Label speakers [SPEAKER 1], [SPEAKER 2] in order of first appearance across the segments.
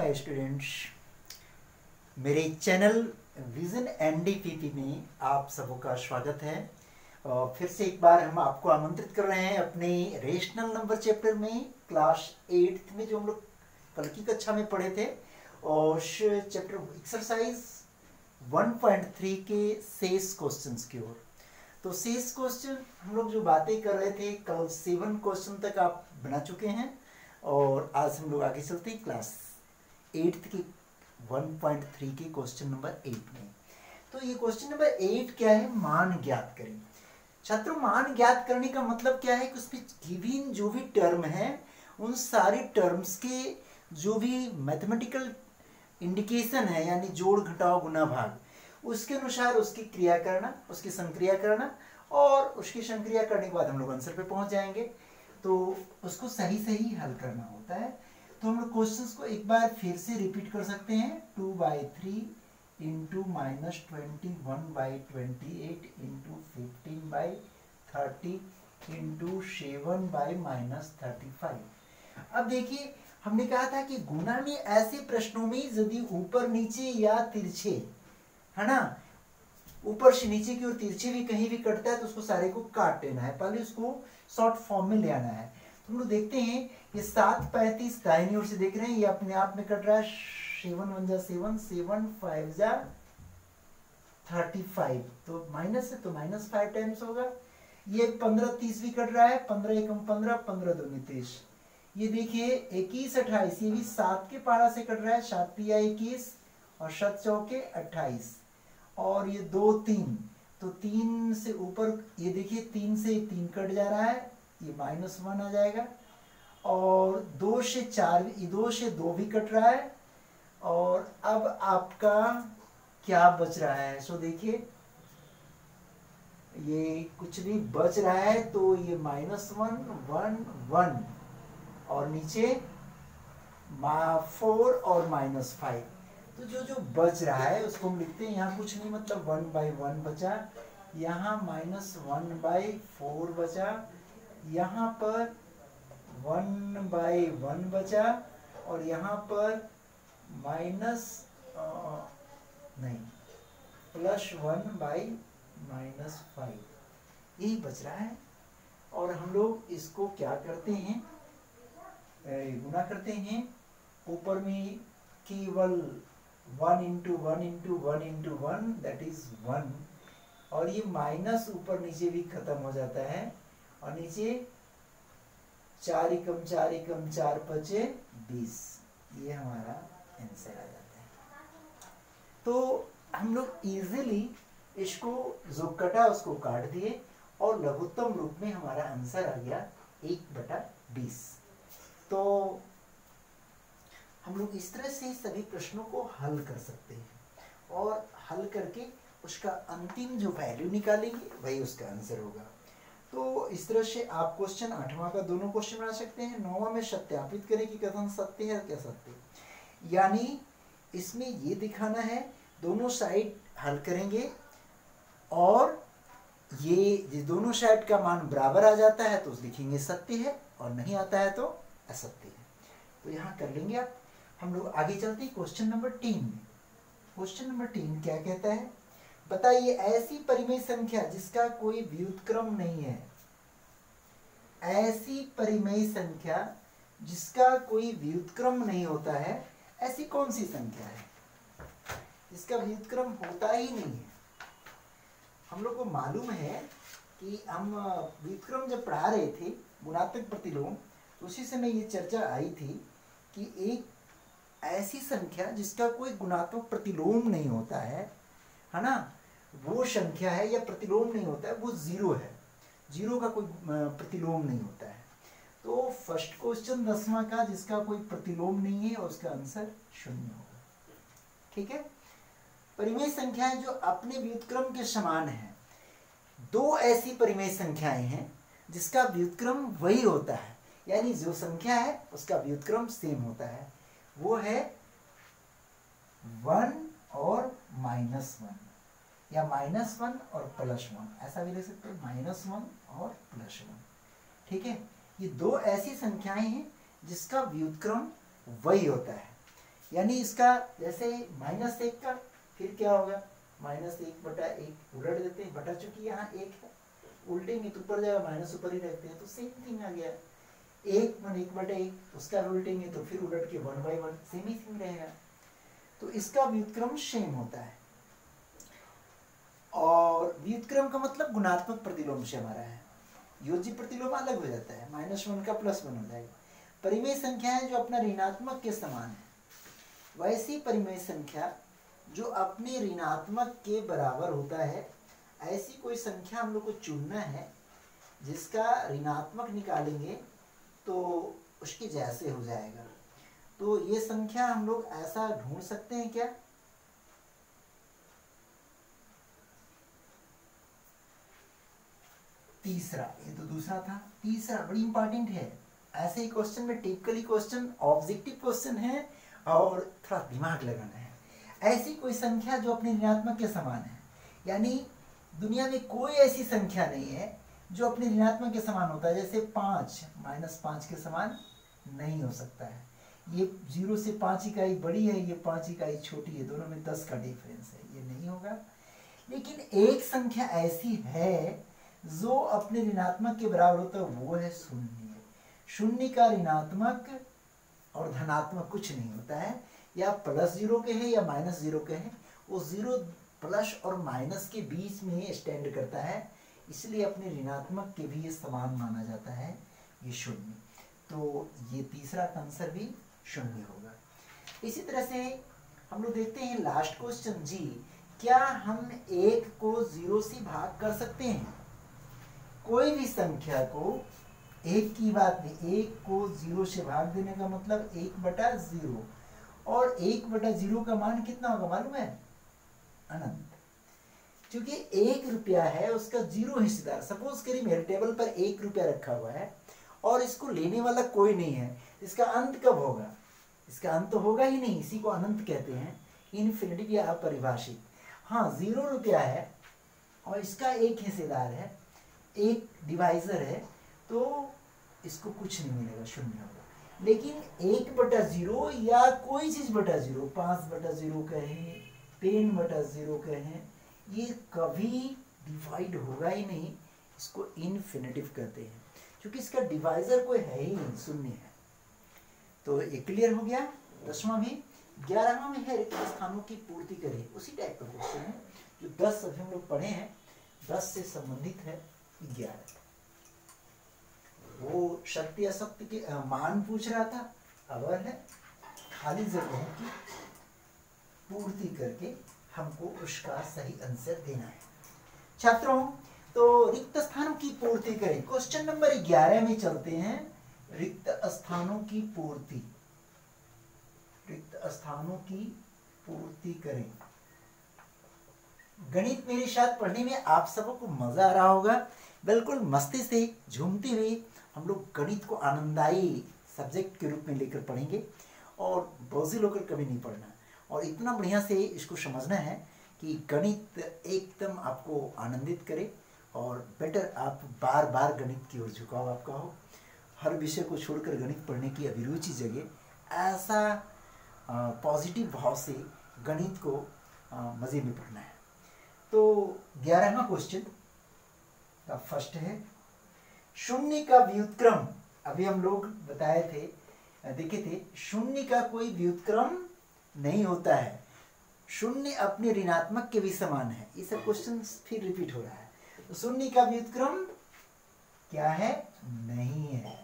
[SPEAKER 1] My students, मेरे channel vision NDPP में आप सबों का स्वागत है। फिर से एक बार हम आपको आमंत्रित कर रहे हैं अपने रेशनल नंबर चैप्टर में, क्लास 8th में जो हम लोग कल की कक्षा में पढ़े थे, और चैप्टर एक्सरसाइज 1.3 के शेष क्वेश्चंस की ओर। तो शेष क्वेश्चन हम लोग जो बातें कर रहे थे कल 7 क्वेश्चन तक आप बना चुके हैं, और आज हम लोग आगे चलते हैं क्लास 8th की 1.3 के क्वेश्चन नंबर 8 में। तो ये क्वेश्चन नंबर 8 क्या है? मान ज्ञात करें। छात्रों, मान ज्ञात करने का मतलब क्या है कि उसमें गिवन जो भी टर्म है उन सारे टर्म्स के जो भी मैथमेटिकल इंडिकेशन है, यानी जोड़ घटाव गुना भाग, उसके अनुसार उसकी क्रिया करना, उसकी संक्रिया करना, और उसकी संक्रिया करने के बाद हम लोग आंसर पे पहुंच जाएंगे। तो उसको सही सही हल करना होता है। तो हम लोग क्वेश्चंस को एक बार फिर से रिपीट कर सकते हैं। 2/3 इंटू -21/28 इंटू 15/30 इंटू 7/-35। अब देखिए, हमने कहा था कि गुणा में ऐसे प्रश्नों में यदि ऊपर नीचे या तिरछे, है ना, ऊपर से नीचे की ओर तिरछे भी कहीं भी कटता है तो उसको सारे को काट लेना है, पहले उसको शॉर्ट फॉर्म में ले आना है। तो हम लोग देखते हैं ये 7/35 दाहिनी ओर से देख रहे हैं, ये अपने आप में कट रहा है। 7 1 जा 7, 7 5 जा 35, तो माइनस है तो -5 टाइम्स होगा। ये 15 30 भी कट रहा है, 15 1 15, 15 2 30। ये देखिए 21 28, ये भी 7 के पारा से कट रहा है, 7 तिया 21 और 7 चौके 28, और ये 2 3, तो 3 से ऊपर ये देखिए 3 से 3 कट जा रहा है, ये -1 आ जाएगा, और 2 से 4, 2 से 2 भी कट रहा है, और अब आपका क्या बच रहा है? सो देखिए ये कुछ भी बच रहा है, तो ये -1 1 1 और नीचे 4 और -5। तो जो बच रहा है उसको हम लिखते हैं, यहाँ कुछ नहीं, मतलब 1/1 बचा, यहाँ -1/4 बचा, यहाँ पर 1/1 बचा, और यहाँ पर +1/-5 यही बच रहा है। और हम लोग इसको क्या करते हैं, गुना करते हैं। ऊपर में केवल 1 × 1 × 1 × 1 दैट इज 1, और ये माइनस ऊपर नीचे भी खत्म हो जाता है, और नीचे 4 × 4 × 4 = 20। ये हमारा आंसर आ जाता है। तो हम लोग इजीली इसको जो कटा उसको काट दिए, और लघुत्तम रूप में हमारा आंसर आ गया 1/20। तो हम लोग इस तरह से सभी प्रश्नों को हल कर सकते हैं, और हल करके उसका अंतिम जो वैल्यू निकालेंगे वही उसका आंसर होगा। तो इस तरह से आप क्वेश्चन 8वां का दोनों क्वेश्चन बना सकते हैं। 9वां में सत्यापित करें कि कथन सत्य है क्या सत्य, यानी इसमें ये दिखाना है, दोनों साइड हल करेंगे, और ये दोनों साइड का मान बराबर आ जाता है तो लिखेंगे सत्य है, और नहीं आता है तो असत्य है। तो यहाँ कर लेंगे आप। हम लोग आगे चलते हैं क्वेश्चन नंबर 3 में। क्वेश्चन नंबर 3 क्या कहता है? बताइए ऐसी परिमेय संख्या जिसका कोई व्युत्क्रम नहीं है, ऐसी परिमेय संख्या जिसका कोई व्युत्क्रम नहीं होता है, ऐसी कौन सी संख्या है जिसका व्युत्क्रम होता ही नहीं है? हम लोग को मालूम है कि हम व्युत्क्रम जब पढ़ा रहे थे, गुणात्मक प्रतिलोम, उसी समय ये चर्चा आई थी कि एक ऐसी संख्या जिसका कोई गुणात्मक प्रतिलोम नहीं होता है ना, वो संख्या है, या प्रतिलोम नहीं होता है, वो 0 है। 0 का कोई प्रतिलोम नहीं होता है। तो फर्स्ट क्वेश्चन 10वां का, जिसका कोई प्रतिलोम नहीं है, और उसका आंसर 0 होगा। ठीक है। परिमेय संख्याएं जो अपने व्युत्क्रम के समान है, 2 ऐसी परिमेय संख्याएं हैं जिसका व्युत्क्रम वही होता है, यानी जो संख्या है उसका व्युत्क्रम सेम होता है, वो है 1 और -1, या -1 और +1, ऐसा भी लिख सकते हैं, -1 और +1। ठीक है। ये 2 ऐसी संख्याएं हैं जिसका व्युत्क्रम वही होता है, यानी इसका जैसे -1 का फिर क्या होगा, -1/1 उलट देते हैं, बटा चूंकि यहाँ 1 है, उल्टेंगे तो ऊपर जाएगा, माइनस ऊपर ही रखते हैं तो सेम थिंग आ गया। 1/1 उसका उल्टेंगे तो फिर उलट के 1/1 सेम ही थिंग रहेगा। तो इसका व्युत्क्रम सेम होता है। और व्युत्क्रम का मतलब गुणात्मक प्रतिलोम से हमारा है, योज्य प्रतिलोम अलग हो जाता है, -1 का +1 हो जाएगा। परिमेय संख्या है जो अपना ऋणात्मक के समान है, वैसी परिमेय संख्या जो अपने ऋणात्मक के बराबर होता है, ऐसी कोई संख्या हम लोग को चुनना है जिसका ऋणात्मक निकालेंगे तो उसके जैसे हो जाएगा। तो ये संख्या हम लोग ऐसा ढूंढ सकते हैं क्या, तीसरा, ये तो दूसरा था, तीसरा बड़ी इंपॉर्टेंट है। ऐसे ही क्वेश्चन में टिपिकली क्वेश्चन ऑब्जेक्टिव क्वेश्चन है और थोड़ा दिमाग लगाना है। ऐसी कोई संख्या जो अपने ऋणात्मक के समान है, यानी दुनिया में कोई ऐसी संख्या नहीं है जो अपने ऋणात्मक के समान होता है। जैसे 5 -5 के समान नहीं हो सकता है, ये 0 से 5 इकाई बड़ी है, ये 5 इकाई छोटी है, दोनों में 10 का डिफरेंस है, ये नहीं होगा। लेकिन एक संख्या ऐसी है जो अपने ऋणात्मक के बराबर होता है, वो है 0। 0 का ऋणात्मक और धनात्मक कुछ नहीं होता है, या +0 के हैं या -0 के हैं, वो 0 प्लस और माइनस के बीच में स्टैंड करता है, इसलिए अपने ऋणात्मक के भी ये समान माना जाता है, ये 0। तो ये तीसरा आंसर भी 0 होगा। इसी तरह से हम लोग देखते हैं लास्ट क्वेश्चन जी, क्या हम 1 को 0 से भाग कर सकते हैं? कोई भी संख्या को, एक की बात नहीं, 1 को 0 से भाग देने का मतलब 1/0, और 1/0 का मान कितना होगा मालूम है? अनंत। क्योंकि 1 रुपया है, उसका 0 हिस्सेदार, सपोज करिए मेरे टेबल पर 1 रुपया रखा हुआ है और इसको लेने वाला कोई नहीं है, इसका अंत कब होगा? इसका अंत तो होगा ही नहीं, इसी को अनंत कहते हैं, इनफिनिटिव या अपरिभाषित। हाँ, 0 रुपया है और इसका एक हिस्सेदार है, एक डिवाइजर है, तो इसको कुछ नहीं मिलेगा, 0 होगा। लेकिन 1/0 या कोई चीज बटा 0, 5/0 कहें, 10/0 कहें, ये कभी डिवाइड होगा ही नहीं, इसको इनफिनिटिव कहते हैं, क्योंकि इसका डिवाइजर कोई है ही नहीं, 0 है। तो ये क्लियर हो गया। 10वां भी। 11वां में है रिक्त स्थानों की पूर्ति करें, उसी टाइप का क्वेश्चन है जो 10 अभी हम लोग पढ़े हैं, 10 से संबंधित है 11। वो शक्ति अशक्ति के मान पूछ रहा था, अब है खाली जगहों की पूर्ति करके हमको उसका सही आंसर देना है। छात्रों, तो रिक्त स्थानों की पूर्ति करें, क्वेश्चन नंबर 11 में चलते हैं। रिक्त स्थानों की पूर्ति, रिक्त स्थानों की पूर्ति करें। गणित मेरे साथ पढ़ने में आप सबको मजा आ रहा होगा, बिल्कुल मस्ती से झूमते हुए हम लोग गणित को आनंददायी सब्जेक्ट के रूप में लेकर पढ़ेंगे, और बोझिल होकर कभी नहीं पढ़ना, और इतना बढ़िया से इसको समझना है कि गणित एकदम आपको आनंदित करे, और बेटर आप बार बार गणित की ओर झुकाव आपका हो, हर विषय को छोड़कर गणित पढ़ने की अभिरुचि जगे, ऐसा पॉजिटिव भाव से गणित को मज़े में पढ़ना है। तो 11वां क्वेश्चन का फर्स्ट है, 0 का व्युत्क्रम। अभी हम लोग बताए थे, देखे थे, 0 का कोई व्युत्क्रम नहीं होता है, 0 अपने ऋणात्मक के भी समान है। ये सब क्वेश्चन फिर रिपीट हो रहा है। तो 0 का व्युत्क्रम क्या है? नहीं है।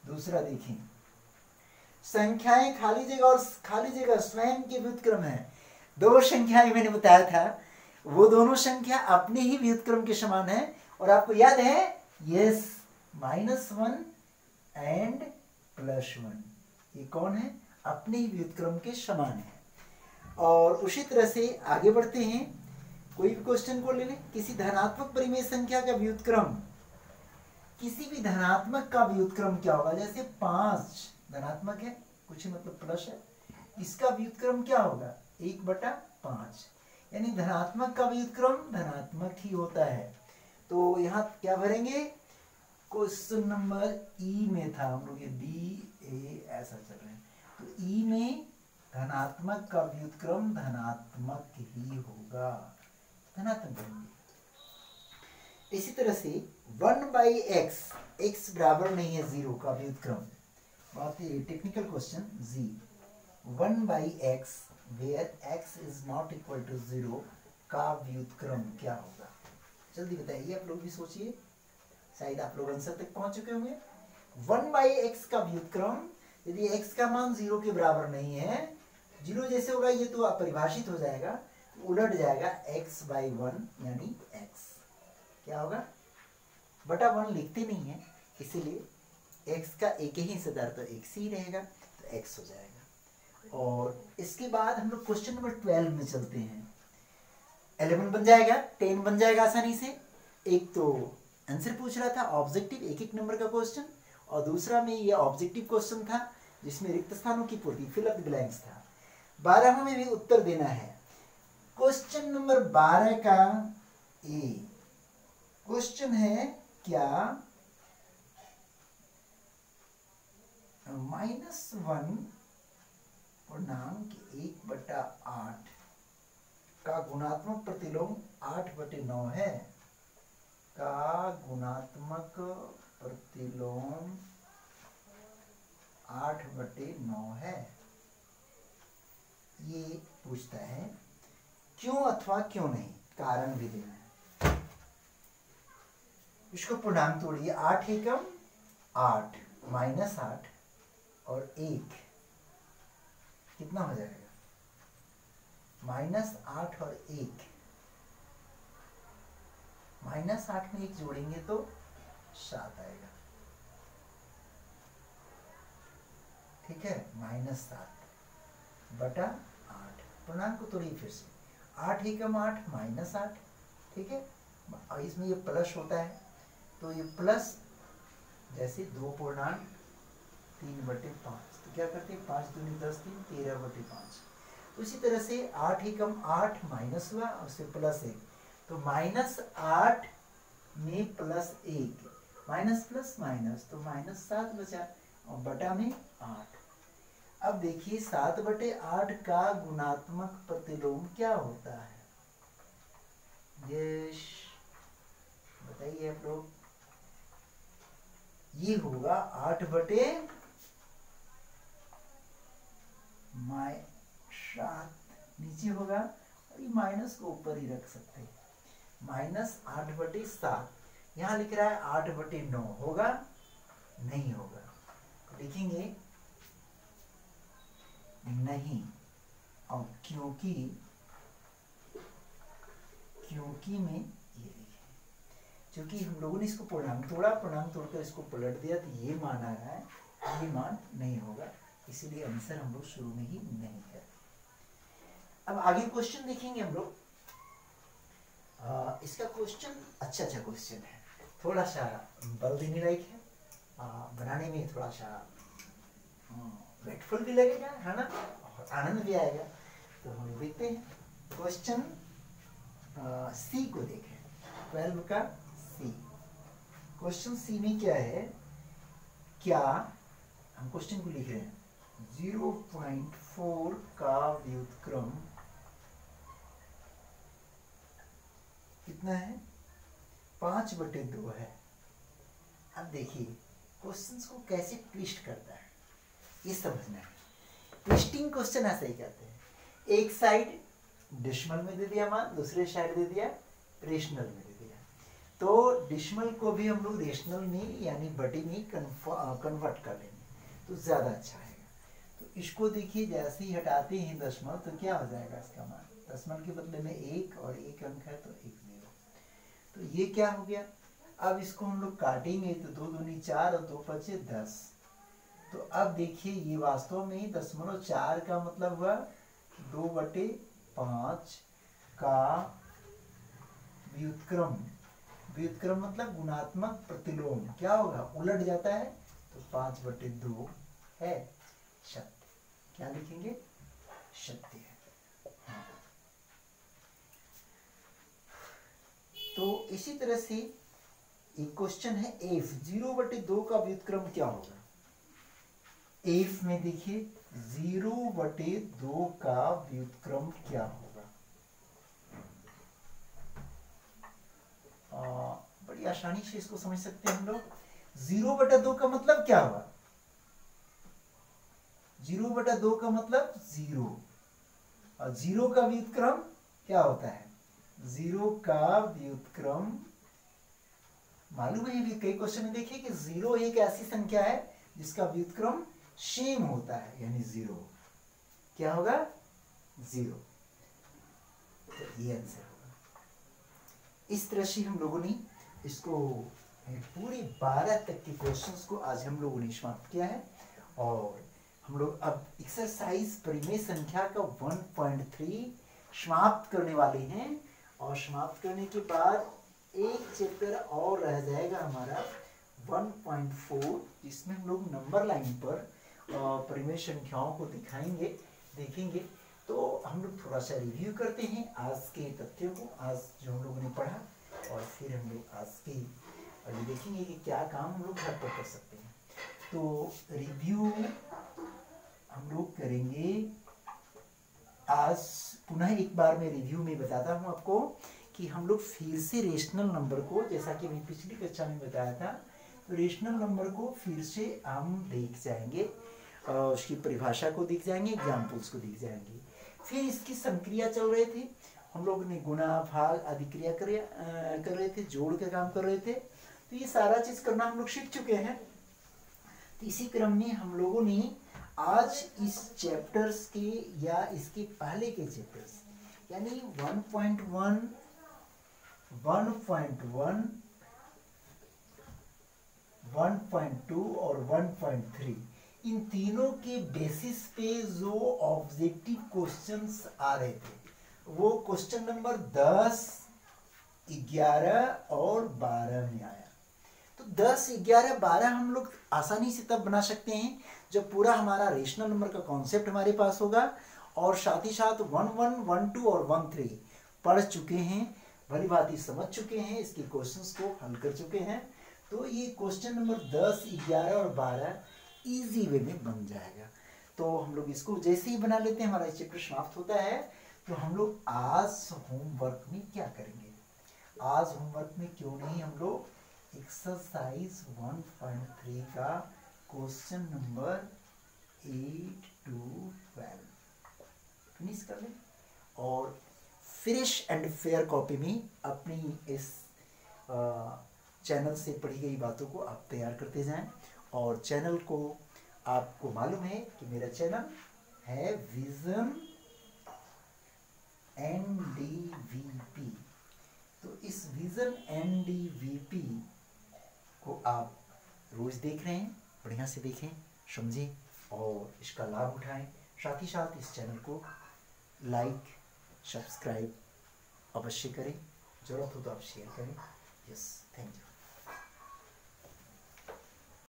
[SPEAKER 1] दूसरा देखें, संख्याएं खाली जगह और खाली जगह स्वयं के व्युत्क्रम है। दो संख्याएं मैंने बताया था, वो दोनों संख्या अपने ही व्युत्क्रम के समान है, और आपको याद है, यस, -1 एंड +1, ये कौन है? अपने ही व्युत्क्रम के समान है। और उसी तरह से आगे बढ़ते हैं, कोई भी क्वेश्चन को ले लें, किसी धनात्मक परिमेय संख्या का व्युत्क्रम, किसी भी धनात्मक का व्युत्क्रम क्या होगा? जैसे 5 धनात्मक है, कुछ मतलब प्लस है, इसका व्युत्क्रम क्या होगा? 1/5, यानी धनात्मक का व्युत्क्रम धनात्मक ही होता है। तो यहाँ क्या भरेंगे? क्वेश्चन नंबर ई में था हम लोग, ये बी ए ऐसा चल रहे हैं, तो ई में धनात्मक का व्युत्क्रम धनात्मक ही होगा, धनात्मक करेंगे। इसी तरह से 1/x, x बराबर नहीं है 0 का व्युत्क्रम, बहुत ही टेक्निकल क्वेश्चन जी, 1/x where x is not equal to 0 का व्युत्क्रम क्या होगा? जल्दी बताइए, आप लोग भी सोचिए, शायद आप लोग आंसर तक पहुंच चुके होंगे। 1/x का व्युत्क्रम यदि x का मान 0 के बराबर नहीं है, 0 जैसे होगा ये तो अपरिभाषित हो जाएगा, उलट जाएगा x/1 यानी x क्या होगा, बटा 1 लिखते नहीं है इसीलिए x का एक ही हिस्सेदार तो x ही रहेगा, तो x हो जाएगा। और इसके बाद हम लोग क्वेश्चन नंबर 12 में चलते हैं। 11 बन जाएगा, 10 बन जाएगा आसानी से। एक तो आंसर पूछ रहा था ऑब्जेक्टिव, एक एक नंबर का क्वेश्चन, और दूसरा में ये ऑब्जेक्टिव क्वेश्चन था जिसमें रिक्त स्थानों की पूर्ति, फिल अप द ब्लैंक्स था। 12 में भी उत्तर देना है। क्वेश्चन नंबर 12 का ए क्वेश्चन है क्या -1 पूर्णांक 1/8 का गुणात्मक प्रतिलोम 8/9 है, का गुणात्मक प्रतिलोम 8/9 है, ये पूछता है। क्यों अथवा क्यों नहीं, कारण भी देना है। इसको पूर्णांक तोड़िए, 8 एकम 8 -8 और 1 कितना हो जाएगा, -8 और 1, -8 में 1 जोड़ेंगे तो 7 आएगा, ठीक है, -7 बटा 8। पूर्णांक को तोड़िए फिर से, 8 एकम 8 -8, ठीक है, और इसमें ये प्लस होता है तो ये प्लस, जैसे 2 पूर्णांक 3/5, तो क्या करते हैं 5 दूनी 10, 3 13/5। उसी तरह से 8 एकम 8 माइनस हुआ और उससे प्लस 1, तो -8 में +1, माइनस प्लस माइनस, तो -7 बचा, और बटा में 8। अब देखिए 7/8 का गुणात्मक प्रतिलोम क्या होता है, यश बताइए आप लोग। ये होगा 8/7, नीचे होगा, और ये माइनस को ऊपर ही रख सकते हैं, -8/7। यहां लिख रहा है 8/9, होगा नहीं होगा, लिखेंगे नहीं, और क्योंकि में ये लिखे, क्योंकि हम लोगों ने इसको पूर्णांक तोड़ा, पूर्णांक तोड़कर इसको पलट दिया, तो ये मान आ रहा है, ये मान नहीं होगा, इसीलिए आंसर हम लोग शुरू में ही नहीं कर। अब आगे क्वेश्चन देखेंगे हम लोग। इसका क्वेश्चन अच्छा क्वेश्चन है, थोड़ा सा बल देने लायक है, बनाने में थोड़ा सा वेटफुल भी लगेगा, है ना, और आनंद भी आएगा। तो हम देखते हैं क्वेश्चन सी को देखें, 12 का सी। क्वेश्चन सी में क्या है, क्या हम क्वेश्चन को लिख रहे हैं, 0.4 का व्युत्क्रम कितना है, 5/2 है। अब देखिए क्वेश्चंस को कैसे ट्विस्ट करता है, ये समझना है। ट्विस्टिंग क्वेश्चन ऐसा ही कहते हैं, एक साइड डेसिमल में दे दिया मान, दूसरे साइड दे दिया रेशनल में दे दिया, तो डेसिमल को भी हम लोग रेशनल में यानी बटे में कन्वर्ट कर लेंगे तो ज्यादा अच्छा है। तो इसको देखिए, जैसे ही हटाते हैं दशमलव तो क्या हो जाएगा इसका मान, दशमलव के बदले में 1 और 1 अंक है तो 1 0, तो ये क्या हो गया। अब इसको हम लोग काटेंगे तो 2 दूनी 4 और 2 बचे 10। तो अब देखिए ये वास्तव में 0.4 का मतलब हुआ 2/5 का व्युत्क्रम, व्युत्क्रम मतलब गुणात्मक प्रतिलोम क्या होगा, उलट जाता है, तो 5/2 है, सत्य। क्या लिखेंगे, सत्य है। हाँ। तो इसी तरह से एक क्वेश्चन है एफ, 0/2 का व्युत्क्रम क्या होगा। एफ में देखिए 0/2 का व्युत्क्रम क्या होगा? बड़ी आसानी से इसको समझ सकते हैं हम लोग। 0/2 का मतलब क्या हुआ? 0/2 का मतलब 0, और 0 का व्युत्क्रम क्या होता है? 0 का व्युत्क्रम मालूम है, भी कई क्वेश्चन में देखिए कि 0 एक ऐसी संख्या है जिसका व्युत्क्रम सेम होता है, यानी 0 क्या होगा? 0। तो ये आंसर होगा। इस तरह से हम लोगों ने इसको पूरी 12 तक के क्वेश्चंस को आज हम लोगों ने समाप्त किया है, और हम लोग अब एक्सरसाइज परिमेय संख्या का 1.3 समाप्त करने वाले हैं। और समाप्त करने के बाद एक चैप्टर और रह जाएगा हमारा 1.4, जिसमें हम लोग नंबर लाइन पर परिमेय संख्याओं को देखेंगे। तो हम लोग थोड़ा सा रिव्यू करते हैं आज के तथ्यों को, आज जो हम लोगों ने पढ़ा, और फिर हम लोग आज के अभी देखेंगे कि क्या काम हम लोग घर पर कर सकते हैं। तो रिव्यू हम लोग करेंगे आज। पुनः एक बार मैं रिव्यू में बताता हूँ आपको कि हम लोग फिर से रेशनल नंबर को, जैसा कि मैं पिछली कक्षा में बताया था, तो रेशनल नंबर को फिर से हम देख जाएंगे, उसकी परिभाषा को देख जाएंगे, एग्जाम्पल्स को देख जाएंगे। फिर इसकी संक्रिया चल रहे थे, हम लोग ने गुणा भाग आदि क्रिया कर रहे थे, जोड़ के काम कर रहे थे। तो ये सारा चीज करना हम लोग सीख चुके हैं। तो इसी क्रम में हम लोगों ने आज इस चैप्टर्स के या इसके पहले के चैप्टर्स यानी 1.1, 1.1, 1.2 और 1.3 इन तीनों के बेसिस पे जो ऑब्जेक्टिव क्वेश्चंस आ रहे थे वो क्वेश्चन नंबर 10, 11 और 12 में आया। तो 10, 11, 12 हम लोग आसानी से तब बना सकते हैं जब पूरा हमारा रेशनल नंबर का कॉन्सेप्ट हमारे पास होगा, और साथ ही साथ 1, 1, 1, 2 और 1, 3 पढ़ चुके हैं, भली भांति समझ चुके हैं, इसके क्वेश्चंस को हल कर चुके हैं। तो ये क्वेश्चन नंबर 10, 11 और 12 इजी वे में बन जाएगा। तो हम लोग इसको जैसे ही बना लेते हैं, हमारा चैप्टर समाप्त होता है। तो हम लोग आज होमवर्क में क्या करेंगे? आज होमवर्क में क्यों नहीं हम लोग एक्सरसाइज 1.3 का क्वेश्चन नंबर 8 to 12 फिनिश कर लें, और फ्रेश एंड फेयर कॉपी में अपनी इस चैनल से पढ़ी गई बातों को आप तैयार करते जाएं। और चैनल को आपको मालूम है कि मेरा चैनल है विजन NDVP। तो इस विजन NDVP को आप रोज देख रहे हैं, बढ़िया से देखें, समझें और इसका लाभ उठाएं। साथ ही साथ इस चैनल को लाइक, सब्सक्राइब अवश्य करें, जरूरत हो तो आप शेयर करें। Yes, thank you.